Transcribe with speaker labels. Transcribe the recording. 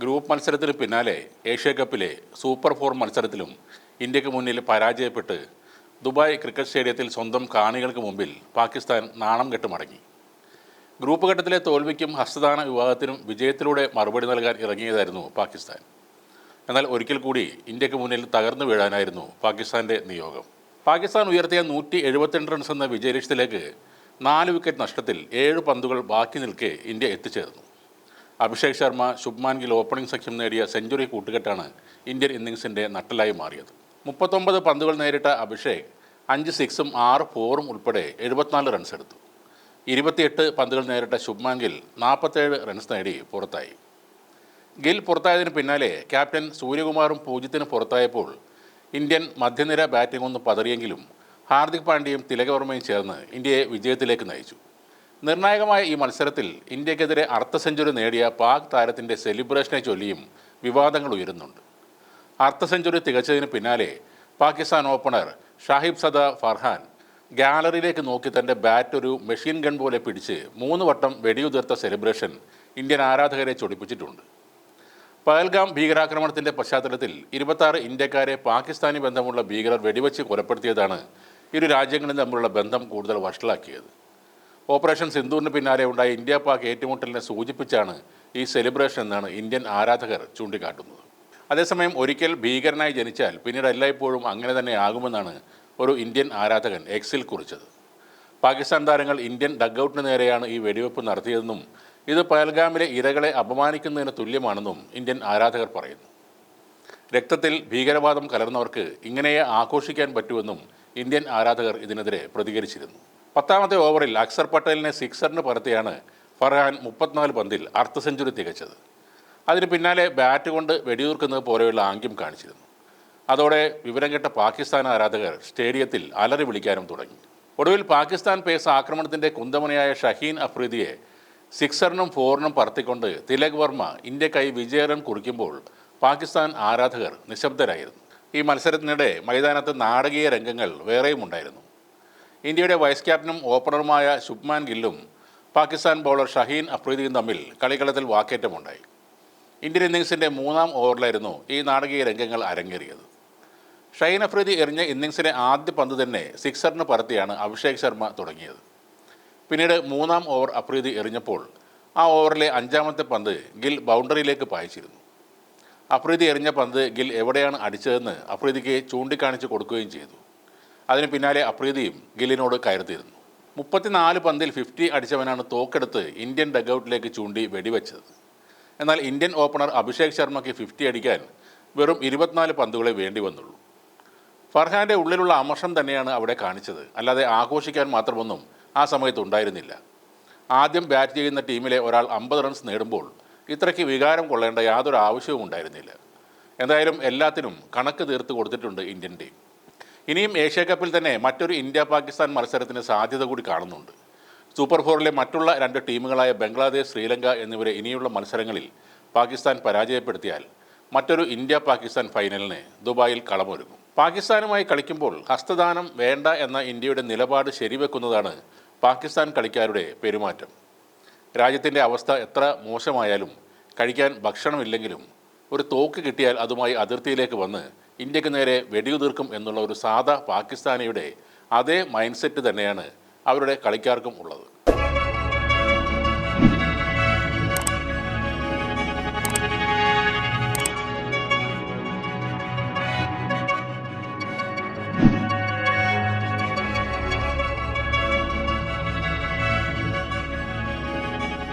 Speaker 1: Group മത്സരത്തിന് പിന്നാലെ Asia കപ്പിലെ super four മത്സരത്തിലും ഇന്ത്യക്ക് മുന്നിൽ പരാജയപ്പെട്ട് ദുബായ് ക്രിക്കറ്റ് സ്റ്റേഡിയത്തിൽ സ്വന്തം കാണികൾക്ക് മുമ്പിൽ പാകിസ്ഥാൻ നാണം കെട്ട് മടങ്ങി. ഗ്രൂപ്പ് ഘട്ടത്തിലെ തോൽവിക്കും ഹസ്തദാന വിവാദത്തിനും വിജയത്തിലൂടെ മറുപടി നൽകാൻ ഇറങ്ങിയതായിരുന്നു പാകിസ്ഥാൻ. എന്നാൽ ഒരിക്കൽ കൂടി ഇന്ത്യക്ക് മുന്നിൽ തകർന്നു വീഴാനായിരുന്നു പാകിസ്ഥാൻ്റെ നിയോഗം. പാകിസ്ഥാൻ ഉയർത്തിയ 172 റൺസ് എന്ന വിജയലക്ഷ്യത്തിലേക്ക് 4 വിക്കറ്റ് നഷ്ടത്തിൽ 7 പന്തുകൾ ബാക്കി നിൽക്കെ ഇന്ത്യ എത്തിച്ചേർന്നു. അഭിഷേക് ശർമ്മ, ശുഭ്മാൻ ഗിൽ ഓപ്പണിംഗ് സഖ്യം നേടിയ സെഞ്ചുറി കൂട്ടുകെട്ടാണ് ഇന്ത്യൻ ഇന്നിംഗ്സിൻ്റെ നട്ടലായി മാറിയത്. 39 പന്തുകൾ നേരിട്ട അഭിഷേക് 5 സിക്സും 6 ഫോറും ഉൾപ്പെടെ 74 റൺസ് എടുത്തു. 28 പന്തുകൾ നേരിട്ട ശുഭ്മാൻ ഗിൽ 47 റൺസ് നേടി പുറത്തായി. ഗിൽ പുറത്തായതിന് പിന്നാലെ ക്യാപ്റ്റൻ സൂര്യകുമാറും 0-ന് പുറത്തായപ്പോൾ ഇന്ത്യൻ മധ്യനിര ബാറ്റിംഗ് ഒന്ന് പതറിയെങ്കിലും ഹാർദിക് പാണ്ഡ്യയും തിലകവർമ്മയും ചേർന്ന് ഇന്ത്യയെ വിജയത്തിലേക്ക് നയിച്ചു. നിർണായകമായ ഈ മത്സരത്തിൽ ഇന്ത്യക്കെതിരെ അർദ്ധ സെഞ്ചുറി നേടിയ പാക് താരത്തിൻ്റെ സെലിബ്രേഷനെ ചൊല്ലിയും വിവാദങ്ങൾ ഉയരുന്നുണ്ട്. അർദ്ധ സെഞ്ചുറി തികച്ചതിന് പിന്നാലെ പാകിസ്ഥാൻ ഓപ്പണർ ഷാഹിബ് സദ ഫർഹാൻ ഗാലറിയിലേക്ക് നോക്കി തൻ്റെ ബാറ്റ് ഒരു മെഷീൻ ഗൺ പോലെ പിടിച്ച് 3 വട്ടം വെടിയുതിർത്ത സെലിബ്രേഷൻ ഇന്ത്യൻ ആരാധകരെ ചൊടിപ്പിച്ചിട്ടുണ്ട്. പഹൽഗാം ഭീകരാക്രമണത്തിൻ്റെ പശ്ചാത്തലത്തിൽ 26 ഇന്ത്യക്കാരെ പാകിസ്ഥാനി ബന്ധമുള്ള ഭീകരർ വെടിവെച്ച് കൊലപ്പെടുത്തിയതാണ് ഇരു രാജ്യങ്ങളും തമ്മിലുള്ള ബന്ധം കൂടുതൽ വഷളാക്കിയത്. ഓപ്പറേഷൻ സിന്ദൂറിന് പിന്നാലെ ഉണ്ടായ ഇന്ത്യ പാക് ഏറ്റുമുട്ടലിനെ സൂചിപ്പിച്ചാണ് ഈ സെലിബ്രേഷൻ എന്നാണ് ഇന്ത്യൻ ആരാധകർ ചൂണ്ടിക്കാട്ടുന്നത്. അതേസമയം ഒരിക്കൽ ഭീകരനായി ജനിച്ചാൽ പിന്നീട് എല്ലായ്പ്പോഴും അങ്ങനെ തന്നെ ആകുമെന്നാണ് ഒരു ഇന്ത്യൻ ആരാധകൻ എക്സിൽ കുറിച്ചത്. പാകിസ്ഥാൻ താരങ്ങൾ ഇന്ത്യൻ ഡഗ്ഔട്ടിന് നേരെയാണ് ഈ വെടിവെപ്പ് നടത്തിയതെന്നും ഇത് പഹൽഗാമിലെ ഇരകളെ അപമാനിക്കുന്നതിന് തുല്യമാണെന്നും ഇന്ത്യൻ ആരാധകർ പറയുന്നു. രക്തത്തിൽ ഭീകരവാദം കലർന്നവർക്ക് ഇങ്ങനെയേ ആഘോഷിക്കാൻ പറ്റുമെന്നും ഇന്ത്യൻ ആരാധകർ ഇതിനെതിരെ പ്രതികരിച്ചിരുന്നു. 10ാമത്തെ ഓവറിൽ അക്സർ പട്ടേലിനെ സിക്സറിന് പറത്തിയാണ് ഫർഹാൻ 34 പന്തിൽ അർദ്ധ സെഞ്ചുറി തികച്ചത്. അതിന് പിന്നാലെ ബാറ്റ് കൊണ്ട് വെടിയുതിർക്കുന്നത് പോലെയുള്ള ആംഗ്യം കാണിച്ചിരുന്നു. അതോടെ വിവരം കേട്ട പാകിസ്ഥാൻ ആരാധകർ സ്റ്റേഡിയത്തിൽ അലറി വിളിക്കാനും തുടങ്ങി. ഒടുവിൽ പാകിസ്ഥാൻ പേസ് ആക്രമണത്തിൻ്റെ കുന്തമണിയായ ഷഹീൻ അഫ്രീദിയെ സിക്സറിനും ഫോറിനും പറത്തിക്കൊണ്ട് തിലക് വർമ്മ ഇന്ത്യക്കായി വിജയ റൺ കുറിക്കുമ്പോൾ പാകിസ്ഥാൻ ആരാധകർ നിശബ്ദരായിരുന്നു. ഈ മത്സരത്തിനിടെ മൈതാനത്ത് നാടകീയ രംഗങ്ങൾ വേറെയും ഉണ്ടായിരുന്നു. ഇന്ത്യയുടെ വൈസ് ക്യാപ്റ്റനും ഓപ്പണറുമായ ശുഭ്മാൻ ഗില്ലും പാകിസ്ഥാൻ ബൗളർ ഷഹീൻ അഫ്രീദിയും തമ്മിൽ കളിക്കളത്തിൽ വാക്കേറ്റമുണ്ടായി. ഇന്ത്യൻ ഇന്നിംഗ്സിൻ്റെ 3ാം ഓവറിലായിരുന്നു ഈ നാടകീയ രംഗങ്ങൾ അരങ്ങേറിയത്. ഷഹീൻ അഫ്രീദി എറിഞ്ഞ ഇന്നിംഗ്സിലെ ആദ്യ പന്ത് തന്നെ സിക്സറിന് പറത്തിയാണ് അഭിഷേക് ശർമ്മ തുടങ്ങിയത്. പിന്നീട് 3ാം ഓവർ അഫ്രീദി എറിഞ്ഞപ്പോൾ ആ ഓവറിലെ 5ാമത്തെ പന്ത് ഗിൽ ബൗണ്ടറിയിലേക്ക് പായിച്ചിരുന്നു. അഫ്രീദി എറിഞ്ഞ പന്ത് ഗിൽ എവിടെയാണ് അടിച്ചതെന്ന് അഫ്രീദിക്ക് ചൂണ്ടിക്കാണിച്ച് കൊടുക്കുകയും ചെയ്തു. അതിന് പിന്നാലെ അഫ്രീദിയും ഗില്ലിനോട് കയർത്തിയിരുന്നു. 34 പന്തിൽ 50 അടിച്ചവനാണ് തോക്കെടുത്ത് ഇന്ത്യൻ ഡഗ്ഔട്ടിലേക്ക് ചൂണ്ടി വെടിവെച്ചത്. എന്നാൽ ഇന്ത്യൻ ഓപ്പണർ അഭിഷേക് ശർമ്മയ്ക്ക് 50 അടിക്കാൻ വെറും 24 പന്തുകളെ വേണ്ടി വന്നുള്ളൂ. ഫർഹാൻ്റെ ഉള്ളിലുള്ള അമർഷം തന്നെയാണ് അവിടെ കാണിച്ചത്, അല്ലാതെ ആഘോഷിക്കാൻ മാത്രമൊന്നും ആ സമയത്ത് ഉണ്ടായിരുന്നില്ല. ആദ്യം ബാറ്റ് ചെയ്യുന്ന ടീമിലെ ഒരാൾ 50 റൺസ് നേടുമ്പോൾ ഇത്രയ്ക്ക് വികാരം കൊള്ളേണ്ട യാതൊരു ആവശ്യവും ഉണ്ടായിരുന്നില്ല. എന്തായാലും എല്ലാത്തിനും കണക്ക് തീർത്ത് കൊടുത്തിട്ടുണ്ട് ഇന്ത്യൻ ടീം. ഇനിയും ഏഷ്യ കപ്പിൽ തന്നെ മറ്റൊരു ഇന്ത്യ പാകിസ്ഥാൻ മത്സരത്തിന് സാധ്യത കൂടി കാണുന്നുണ്ട്. സൂപ്പർ ഫോറിലെ മറ്റുള്ള 2 ടീമുകളായ ബംഗ്ലാദേശ്, ശ്രീലങ്ക എന്നിവരെ ഇനിയുള്ള മത്സരങ്ങളിൽ പാകിസ്ഥാൻ പരാജയപ്പെടുത്തിയാൽ മറ്റൊരു ഇന്ത്യ പാകിസ്ഥാൻ ഫൈനലിന് ദുബായിൽ കളമൊരുങ്ങും. പാകിസ്ഥാനുമായി കളിക്കുമ്പോൾ ഹസ്തദാനം വേണ്ട എന്ന ഇന്ത്യയുടെ നിലപാട് ശരിവെക്കുന്നതാണ് പാകിസ്ഥാൻ കളിക്കാരുടെ പെരുമാറ്റം. രാജ്യത്തിൻ്റെ അവസ്ഥ എത്ര മോശമായാലും കഴിക്കാൻ ഭക്ഷണമില്ലെങ്കിലും ഒരു തോക്ക് കിട്ടിയാൽ അതുമായി അതിർത്തിയിലേക്ക് വന്ന് ഇന്ത്യക്ക് നേരെ വെടിയുതിർക്കും എന്നുള്ള ഒരു സാധാ പാകിസ്ഥാനിയുടെ അതേ മൈൻഡ് സെറ്റ് തന്നെയാണ് അവരുടെ കളിക്കാർക്കും ഉള്ളത്.